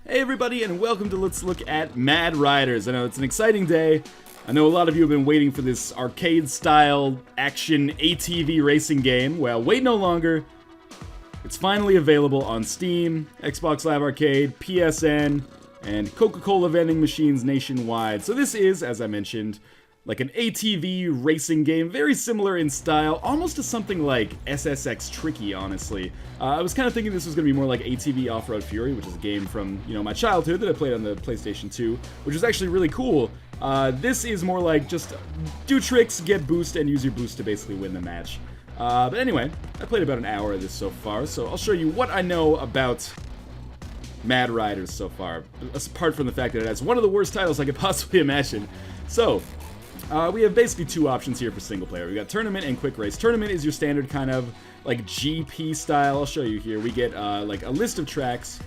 Hey everybody, and welcome to Let's Look at Mad Riders. I know it's an exciting day. I know a lot of you have been waiting for this arcade-style action ATV racing game. Well, wait no longer. It's finally available on Steam, Xbox Live Arcade, PSN, and Coca-Cola vending machines nationwide. So this is, as I mentioned, like an ATV racing game, very similar in style, almost to something like SSX Tricky, honestly. I was kind of thinking this was going to be more like ATV Off-Road Fury, which is a game from, my childhood that I played on the PlayStation 2, which was actually really cool. This is more like just do tricks, get boost, and use your boost to basically win the match. But anyway, I played about an hour of this so far, so I'll show you what I know about Mad Riders so far, apart from the fact that it has one of the worst titles I could possibly imagine. So, we have basically two options here for single player. We got Tournament and Quick Race. Tournament is your standard kind of like GP style. I'll show you here. We get like a list of tracks,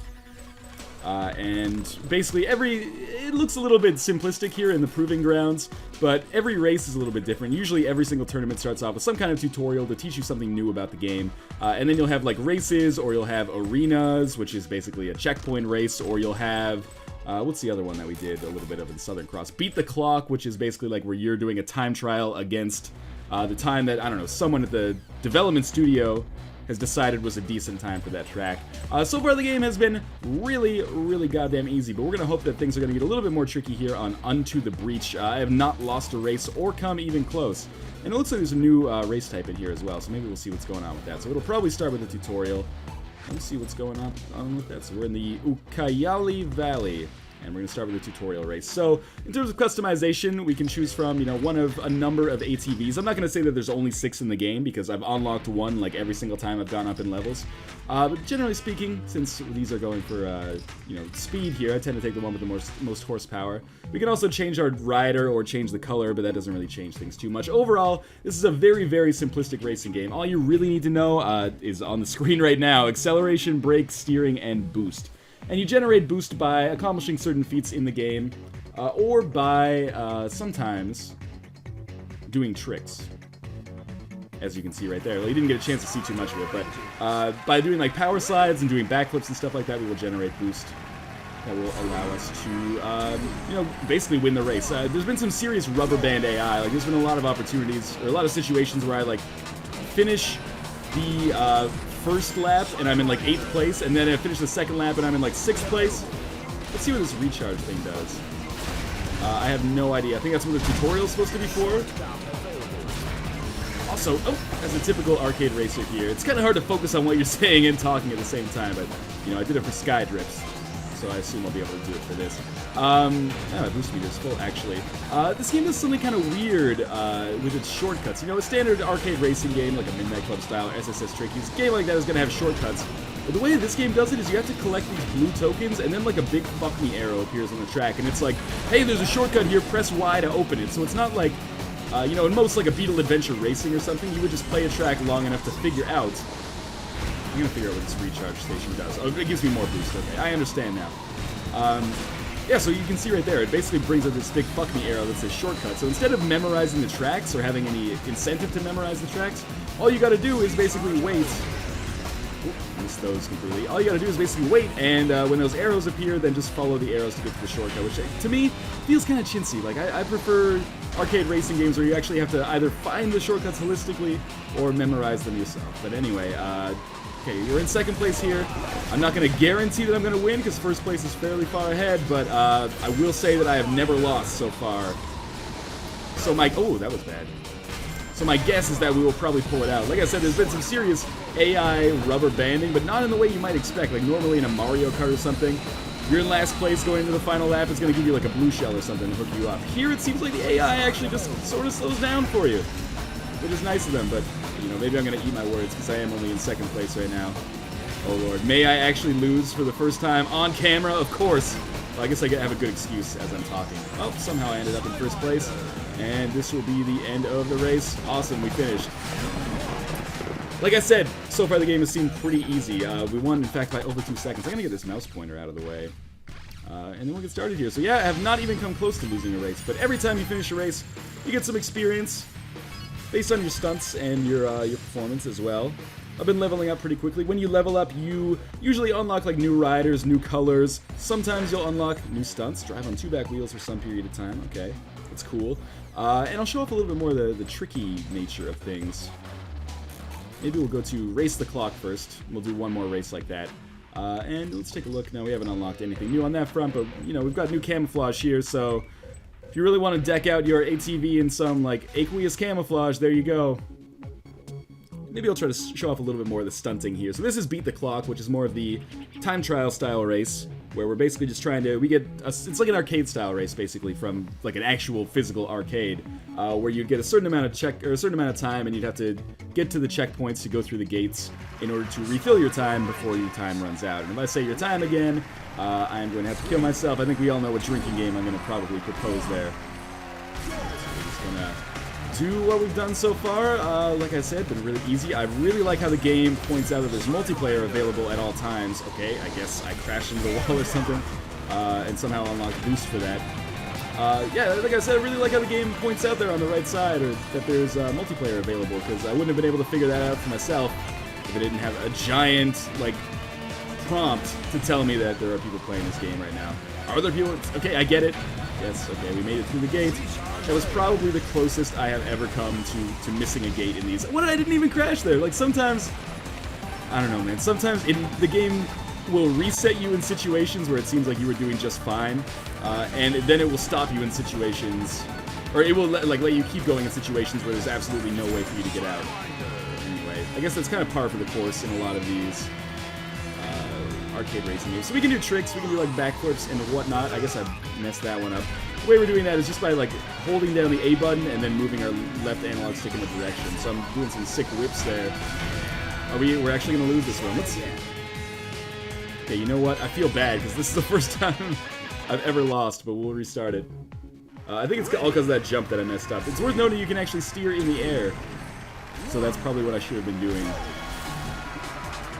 and basically it looks a little bit simplistic here in the proving grounds, but every race is a little bit different. Usually every single tournament starts off with some kind of tutorial to teach you something new about the game, and then you'll have like races, or you'll have arenas, which is basically a checkpoint race, or you'll have what's the other one that we did a little bit of in Southern Cross? Beat the Clock, which is basically like where you're doing a time trial against the time that, I don't know, someone at the development studio has decided was a decent time for that track. So far the game has been really, really goddamn easy, but we're going to hope that things are going to get a little bit more tricky here on Unto the Breach. I have not lost a race or come even close. And it looks like there's a new race type in here as well, so maybe we'll see what's going on with that. So it'll probably start with a tutorial. Let's see what's going on with that. So we're in the Ucayali Valley, and we're going to start with a tutorial race. So, in terms of customization, we can choose from, one of a number of ATVs. I'm not going to say that there's only 6 in the game, because I've unlocked one, like, every single time I've gone up in levels. But generally speaking, since these are going for, speed here, I tend to take the one with the most horsepower. We can also change our rider or change the color, but that doesn't really change things too much. Overall, this is a very, very simplistic racing game. All you really need to know is on the screen right now: acceleration, brake, steering, and boost. And you generate boost by accomplishing certain feats in the game, or by sometimes doing tricks, as you can see right there. Well, you didn't get a chance to see too much of it, but by doing like power slides and doing backflips and stuff like that, we will generate boost that will allow us to, basically win the race. There's been some serious rubber band AI. Like, there's been a lot of opportunities, or a lot of situations where I like finish the first lap and I'm in like 8th place, and then I finish the second lap and I'm in like 6th place. Let's see what this recharge thing does. I have no idea. I think that's what the tutorial is supposed to be for. Also, as a typical arcade racer here, it's kind of hard to focus on what you're saying and talking at the same time, but, I did it for Sky Drifts, so I assume I'll be able to do it for this. My boost meter is full, actually. This game does something kind of weird with its shortcuts. A standard arcade racing game, like a Midnight Club style, SSX Tricky, a game like that is going to have shortcuts. But the way this game does it is you have to collect these blue tokens, and then like a big fuck me arrow appears on the track, and it's like, hey, there's a shortcut here, press Y to open it. So it's not like, in most like a Beetle Adventure Racing or something, you would just play a track long enough to figure out. I'm gonna figure out what this recharge station does. Oh, it gives me more boost. Okay, I understand now. Yeah, so you can see right there, it basically brings up this big fuck me arrow that says shortcut. So instead of memorizing the tracks or having any incentive to memorize the tracks, all you gotta do is basically wait. Missed those completely. All you gotta do is basically wait, and when those arrows appear, then just follow the arrows to get to the shortcut, which to me feels kind of chintzy. Like, I prefer arcade racing games where you actually have to either find the shortcuts holistically or memorize them yourself. But anyway, okay, we're in 2nd place here. I'm not going to guarantee that I'm going to win because 1st place is fairly far ahead, but I will say that I have never lost so far. So oh, that was bad. So my guess is that we will probably pull it out. Like I said, there's been some serious AI rubber banding, but not in the way you might expect. Like normally in a Mario Kart or something, you're in last place going into the final lap, it's going to give you like a blue shell or something to hook you up. Here it seems like the AI actually just sort of slows down for you, which is nice of them, but maybe I'm going to eat my words because I am only in 2nd place right now. Oh lord, may I actually lose for the first time on camera? Of course. Well, I guess I have a good excuse as I'm talking. Oh, somehow I ended up in 1st place, and this will be the end of the race. Awesome, we finished. Like I said, so far the game has seemed pretty easy. We won, in fact, by over 2 seconds. I'm going to get this mouse pointer out of the way, and then we'll get started here. So yeah, I have not even come close to losing a race, but every time you finish a race, you get some experience based on your stunts and your performance as well. I've been leveling up pretty quickly. When you level up, you usually unlock like new riders, new colors. Sometimes you'll unlock new stunts. Drive on 2 back wheels for some period of time. Okay, that's cool. And I'll show off a little bit more the tricky nature of things. Maybe we'll go to race the clock first. We'll do one more race like that. And let's take a look. Now, we haven't unlocked anything new on that front, but, you know, we've got new camouflage here, so if you really want to deck out your ATV in some, like, aqueous camouflage, there you go. Maybe I'll try to show off a little bit more of the stunting here. So this is Beat the Clock, which is more of the time trial style race, where we're basically just trying to, it's like an arcade style race, basically, from like an actual physical arcade, where you'd get a certain amount of time, and you'd have to get to the checkpoints to go through the gates in order to refill your time before your time runs out. And if I say your time again, I'm going to have to kill myself. I think we all know what drinking game I'm going to probably propose there. So we're just going to do what we've done so far. Like I said, been really easy. I really like how the game points out that there's multiplayer available at all times. Okay, I guess I crashed into the wall or something, and somehow unlocked boost for that. Yeah, like I said, I really like how the game points out there on the right side, or that there's multiplayer available, because I wouldn't have been able to figure that out for myself if I didn't have a giant, like, prompt to tell me that there are people playing this game right now. Are there people? Okay, I get it. Yes, okay, we made it through the gate. That was probably the closest I have ever come to missing a gate in these. What? I didn't even crash there. Like, sometimes, I don't know, man. Sometimes the game will reset you in situations where it seems like you were doing just fine, and then it will stop you in situations, or it will let you keep going in situations where there's absolutely no way for you to get out. Anyway, I guess that's kind of par for the course in a lot of these arcade racing games. So we can do tricks, we can do like backflips and whatnot. I guess I messed that one up. The way we're doing that is just by like holding down the A button and then moving our left analog stick in the direction. So I'm doing some sick whips there. We're actually gonna lose this one. Let's see. Okay, you know what? I feel bad because this is the first time I've ever lost, but we'll restart it. I think it's all because of that jump that I messed up. It's worth noting you can actually steer in the air, so that's probably what I should have been doing.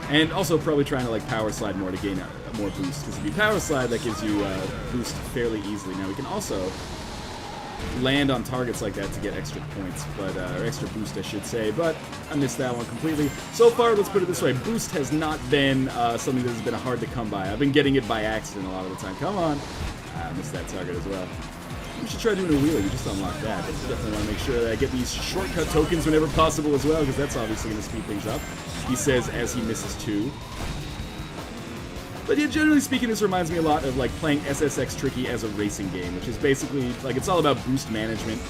And also probably trying to like power slide more to gain more boost, because if you power slide, that gives you boost fairly easily. Now we can also land on targets like that to get extra points, but or extra boost, I should say. But I missed that one completely. So far, let's put it this way: boost has not been something that has been hard to come by. I've been getting it by accident a lot of the time. Come on, I missed that target as well. We should try doing a wheelie. We just unlocked that. But definitely want to make sure that I get these shortcut tokens whenever possible as well, because that's obviously going to speed things up. He says as he misses 2. But yeah, generally speaking, this reminds me a lot of like playing SSX Tricky as a racing game, which is basically like it's all about boost management.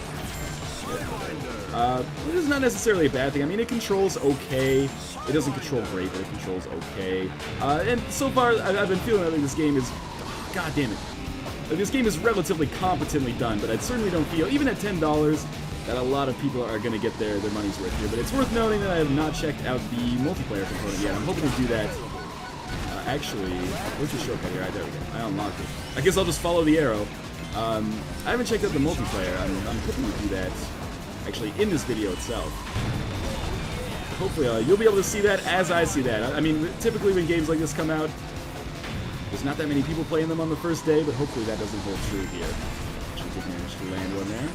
It is not necessarily a bad thing. I mean, it controls okay. It doesn't control great, but it controls okay. And so far, I've been feeling like this game is, god damn it. This game is relatively competently done, but I certainly don't feel, even at $10, that a lot of people are going to get their money's worth here. But it's worth noting that I have not checked out the multiplayer component yet. I'm hoping to do that. Actually, where's the shortcut here? There we go. I unlocked it. I guess I'll just follow the arrow. I haven't checked out the multiplayer. I'm hoping to do that, actually, in this video itself. Hopefully, you'll be able to see that as I see that. I mean, typically when games like this come out, there's not that many people playing them on the first day, but hopefully that doesn't hold true here. Actually did manage to land one there.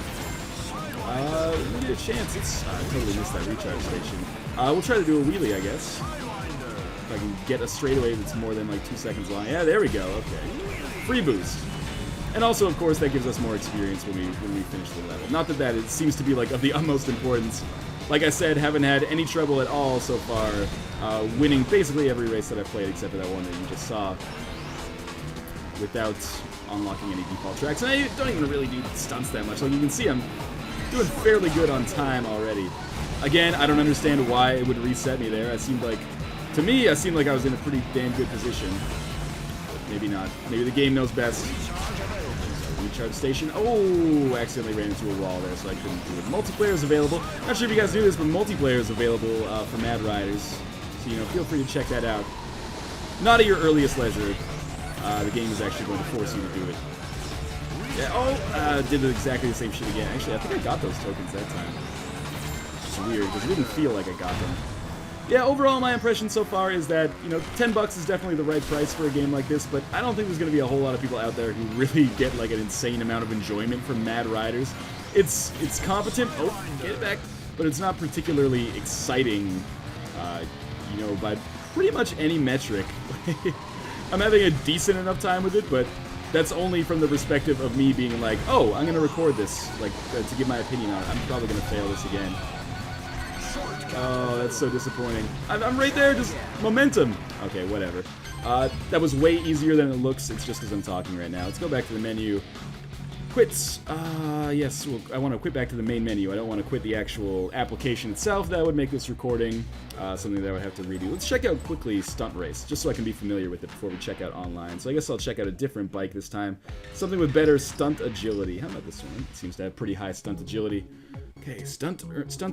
We get a chance. I totally missed that recharge station. We'll try to do a wheelie, I guess. If I can get a straightaway that's more than like 2 seconds long. Yeah, there we go. Okay. Free boost. And also, of course, that gives us more experience when we finish the level. Not that it seems to be like of the utmost importance. Like I said, haven't had any trouble at all so far, winning basically every race that I've played except for that one that you just saw, without unlocking any default tracks. And I don't even really do stunts that much. Like you can see, I'm doing fairly good on time already. Again, I don't understand why it would reset me there. To me, I seemed like I was in a pretty damn good position. But maybe not. Maybe the game knows best. Recharge station. Oh, accidentally ran into a wall there, so I couldn't do it. Multiplayer is available. Not sure if you guys knew this, but multiplayer is available for Mad Riders. So, feel free to check that out. Not at your earliest leisure. The game is actually going to force you to do it. Yeah, did exactly the same shit again. Actually, I think I got those tokens that time. It's weird, because it didn't feel like I got them. Yeah, overall, my impression so far is that, $10 is definitely the right price for a game like this, but I don't think there's going to be a whole lot of people out there who really get, like, an insane amount of enjoyment from Mad Riders. It's competent, get it back, but it's not particularly exciting you know, by pretty much any metric. I'm having a decent enough time with it, but that's only from the perspective of me being like, oh, I'm gonna record this, like, to give my opinion on it. I'm probably gonna fail this again. Oh, that's so disappointing. I'm right there, just momentum. Okay, whatever. That was way easier than it looks. It's just because I'm talking right now. Let's go back to the menu. Quits. Yes, well, I want to quit back to the main menu. I don't want to quit the actual application itself. That would make this recording something that I would have to redo. Let's check out quickly Stunt Race, just so I can be familiar with it before we check out online. So I guess I'll check out a different bike this time. Something with better stunt agility. How about this one? It seems to have pretty high stunt agility. Okay, stunts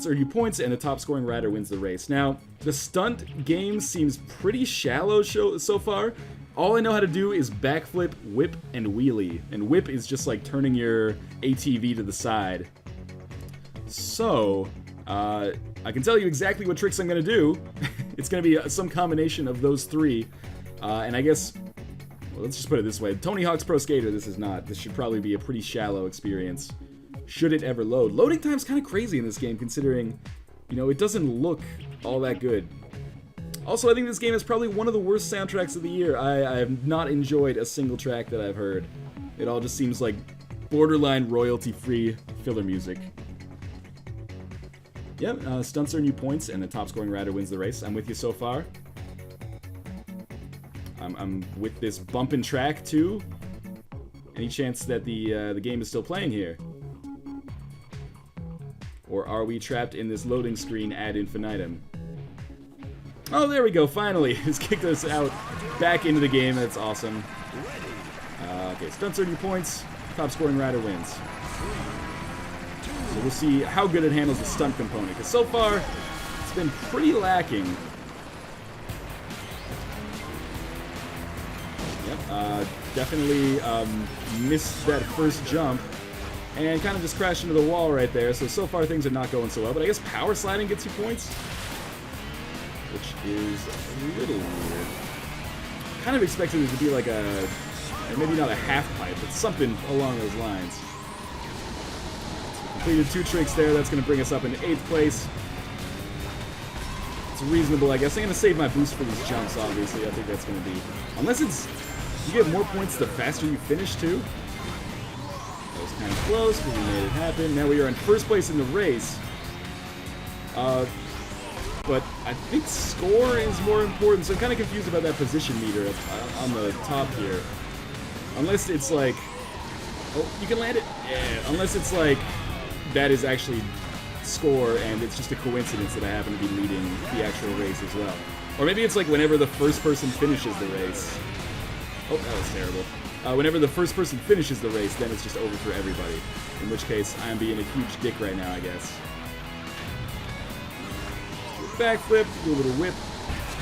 earn you points, and the top scoring rider wins the race. Now, the stunt game seems pretty shallow so far. All I know how to do is backflip, whip, and wheelie. And whip is just like turning your ATV to the side. So, I can tell you exactly what tricks I'm going to do. It's going to be some combination of those three. And I guess, well, let's just put it this way. Tony Hawk's Pro Skater, this is not. This should probably be a pretty shallow experience. Should it ever load. Loading time's kind of crazy in this game, considering, you know, it doesn't look all that good. Also, I think this game is probably one of the worst soundtracks of the year. I have not enjoyed a single track that I've heard. It all just seems like borderline royalty-free filler music. Yep, stunts earn you points, and the top-scoring rider wins the race. I'm with you so far. I'm with this bumpin' track, too. Any chance that the game is still playing here? Or are we trapped in this loading screen ad infinitum? Oh, there we go, finally. It's kicked us out back into the game. That's awesome. Okay, stunts earn you points. Top scoring rider wins. So we'll see how good it handles the stunt component, because so far, it's been pretty lacking. Yep, definitely missed that first jump. And kind of just crashed into the wall right there. So far things are not going so well. But I guess power sliding gets you points, which is a little weird. Kind of expected it to be like a, maybe not a half pipe, but something along those lines. So completed 2 tricks there. That's going to bring us up into 8th place. It's reasonable, I guess. I'm going to save my boost for these jumps, obviously. I think that's going to be, unless it's, you get more points the faster you finish, too. That was kind of close, but we made it happen. Now we are in first place in the race. But I think score is more important, so I'm kind of confused about that position meter on the top here. Unless it's like, oh, you can land it? Yeah, unless it's like, that is actually score, and it's just a coincidence that I happen to be leading the actual race as well. Or maybe it's like whenever the first person finishes the race. Oh, that was terrible. Whenever the first person finishes the race, then it's just over for everybody. In which case, I'm being a huge dick right now, I guess. Backflip, do a little whip.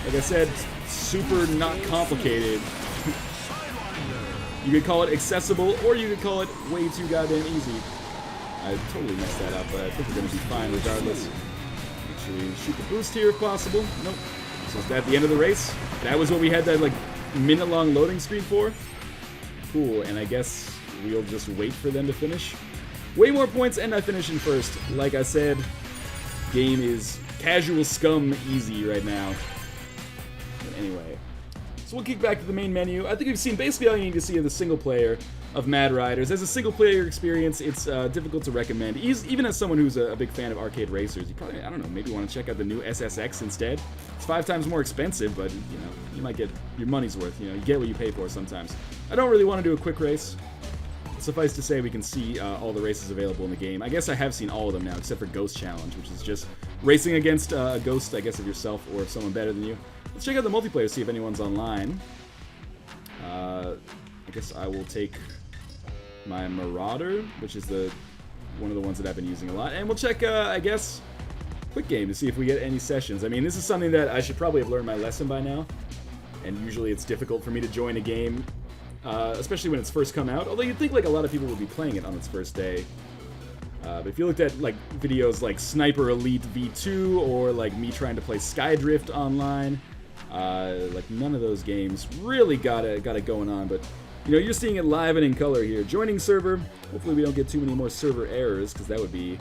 Like I said, super not complicated. You could call it accessible, or you could call it way too goddamn easy. I totally messed that up, but I think we're going to be fine regardless. Actually, shoot the boost here if possible. Nope. So is that the end of the race? That was what we had that like minute-long loading screen for? Cool, and I guess we'll just wait for them to finish. Way more points, and I finish in first. Like I said, game is casual scum easy right now. But anyway, so we'll kick back to the main menu. I think we've seen basically all you need to see in the single player of Mad Riders. As a single player experience, it's difficult to recommend. Even as someone who's a big fan of arcade racers, you probably, I don't know, maybe want to check out the new SSX instead. It's 5 times more expensive, but you know, you might get your money's worth. You know, you get what you pay for sometimes. I don't really want to do a quick race. Suffice to say, we can see all the races available in the game. I guess I have seen all of them now, except for Ghost Challenge, which is just racing against a ghost, I guess, of yourself or someone better than you. Let's check out the multiplayer, see if anyone's online. I guess I will take my Marauder, which is one of the ones that I've been using a lot. And we'll check, I guess, Quick Game to see if we get any sessions. I mean, this is something that I should probably have learned my lesson by now. And usually it's difficult for me to join a game, especially when it's first come out. Although you'd think like a lot of people would be playing it on its first day. But if you looked at like videos like Sniper Elite V2 or like me trying to play Skydrift online, like none of those games really got it going on. But you know, you're seeing it live and in color here. Joining server. Hopefully we don't get too many more server errors, because that would be,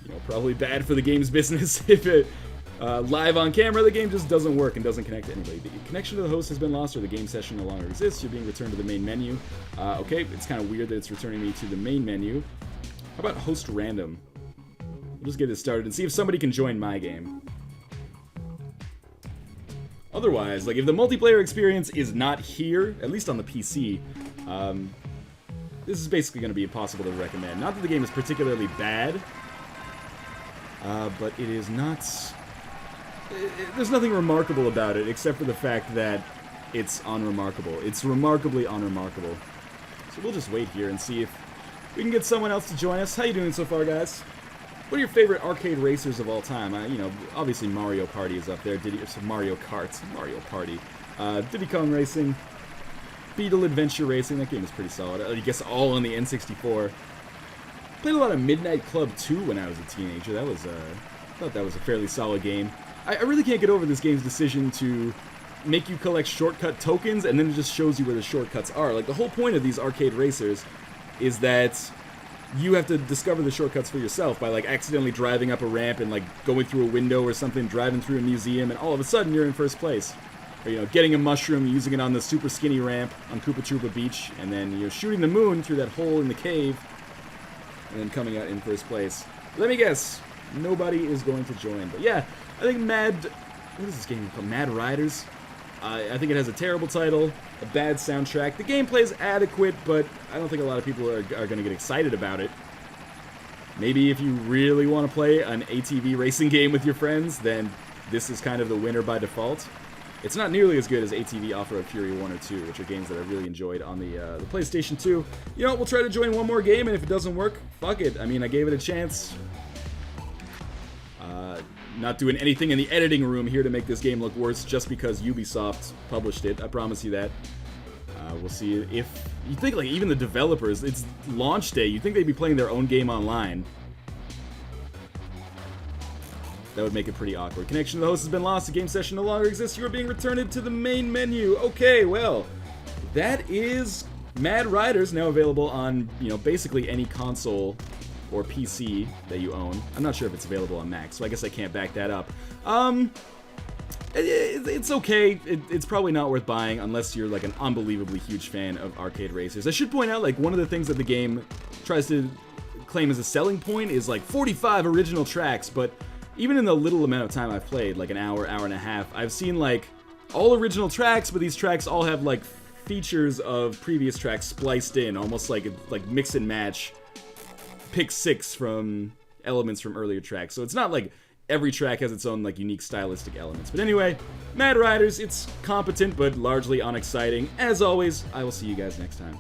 you know, probably bad for the game's business if Live on camera, the game just doesn't work and doesn't connect to anybody. The connection to the host has been lost or the game session no longer exists. You're being returned to the main menu. Okay, it's kind of weird that it's returning me to the main menu. How about host random? We'll just get this started and see if somebody can join my game. Otherwise, like if the multiplayer experience is not here, at least on the PC, this is basically going to be impossible to recommend. Not that the game is particularly bad, but it is not... there's nothing remarkable about it except for the fact that it's unremarkable. It's remarkably unremarkable. So we'll just wait here and see if we can get someone else to join us. How you doing so far, guys? What are your favorite arcade racers of all time? You know, obviously Mario Party is up there. Mario Kart, Mario Party. Diddy Kong Racing, Beetle Adventure Racing. That game is pretty solid. I guess all on the N64. Played a lot of Midnight Club 2 when I was a teenager. That was, I thought that was a fairly solid game. I really can't get over this game's decision to make you collect shortcut tokens, and then it just shows you where the shortcuts are. Like, the whole point of these arcade racers is that you have to discover the shortcuts for yourself by, like, accidentally driving up a ramp and, like, going through a window or something, driving through a museum, and all of a sudden you're in first place. Or, you know, getting a mushroom, using it on the super skinny ramp on Koopa Troopa Beach, and then you're shooting the moon through that hole in the cave, and then coming out in first place. Let me guess, nobody is going to join. But yeah, I think what is this game called? Mad Riders? I think it has a terrible title, a bad soundtrack. The gameplay is adequate, but I don't think a lot of people are going to get excited about it. Maybe if you really want to play an ATV racing game with your friends, then this is kind of the winner by default. It's not nearly as good as ATV Off-Road Fury 1 or 2, which are games that I really enjoyed on the PlayStation 2. You know, we'll try to join one more game, and if it doesn't work, fuck it. I mean, I gave it a chance. Not doing anything in the editing room here to make this game look worse just because Ubisoft published it. I promise you that. We'll see if... You think, like, even the developers, it's launch day. You'd think they'd be playing their own game online. That would make it pretty awkward. Connection to the host has been lost. The game session no longer exists. You are being returned to the main menu. Okay, well, that is Mad Riders, now available on, you know, basically any console or PC that you own. I'm not sure if it's available on Mac, so I guess I can't back that up. It's okay. It's probably not worth buying unless you're like an unbelievably huge fan of arcade racers. I should point out, like, one of the things that the game tries to claim as a selling point is like 45 original tracks, but even in the little amount of time I've played, like an hour, hour and a half, I've seen like all original tracks, but these tracks all have like features of previous tracks spliced in, almost like mix and match. Pick 6 from elements from earlier tracks. So it's not like every track has its own like unique stylistic elements. But anyway, Mad Riders, it's competent but largely unexciting. As always, I will see you guys next time.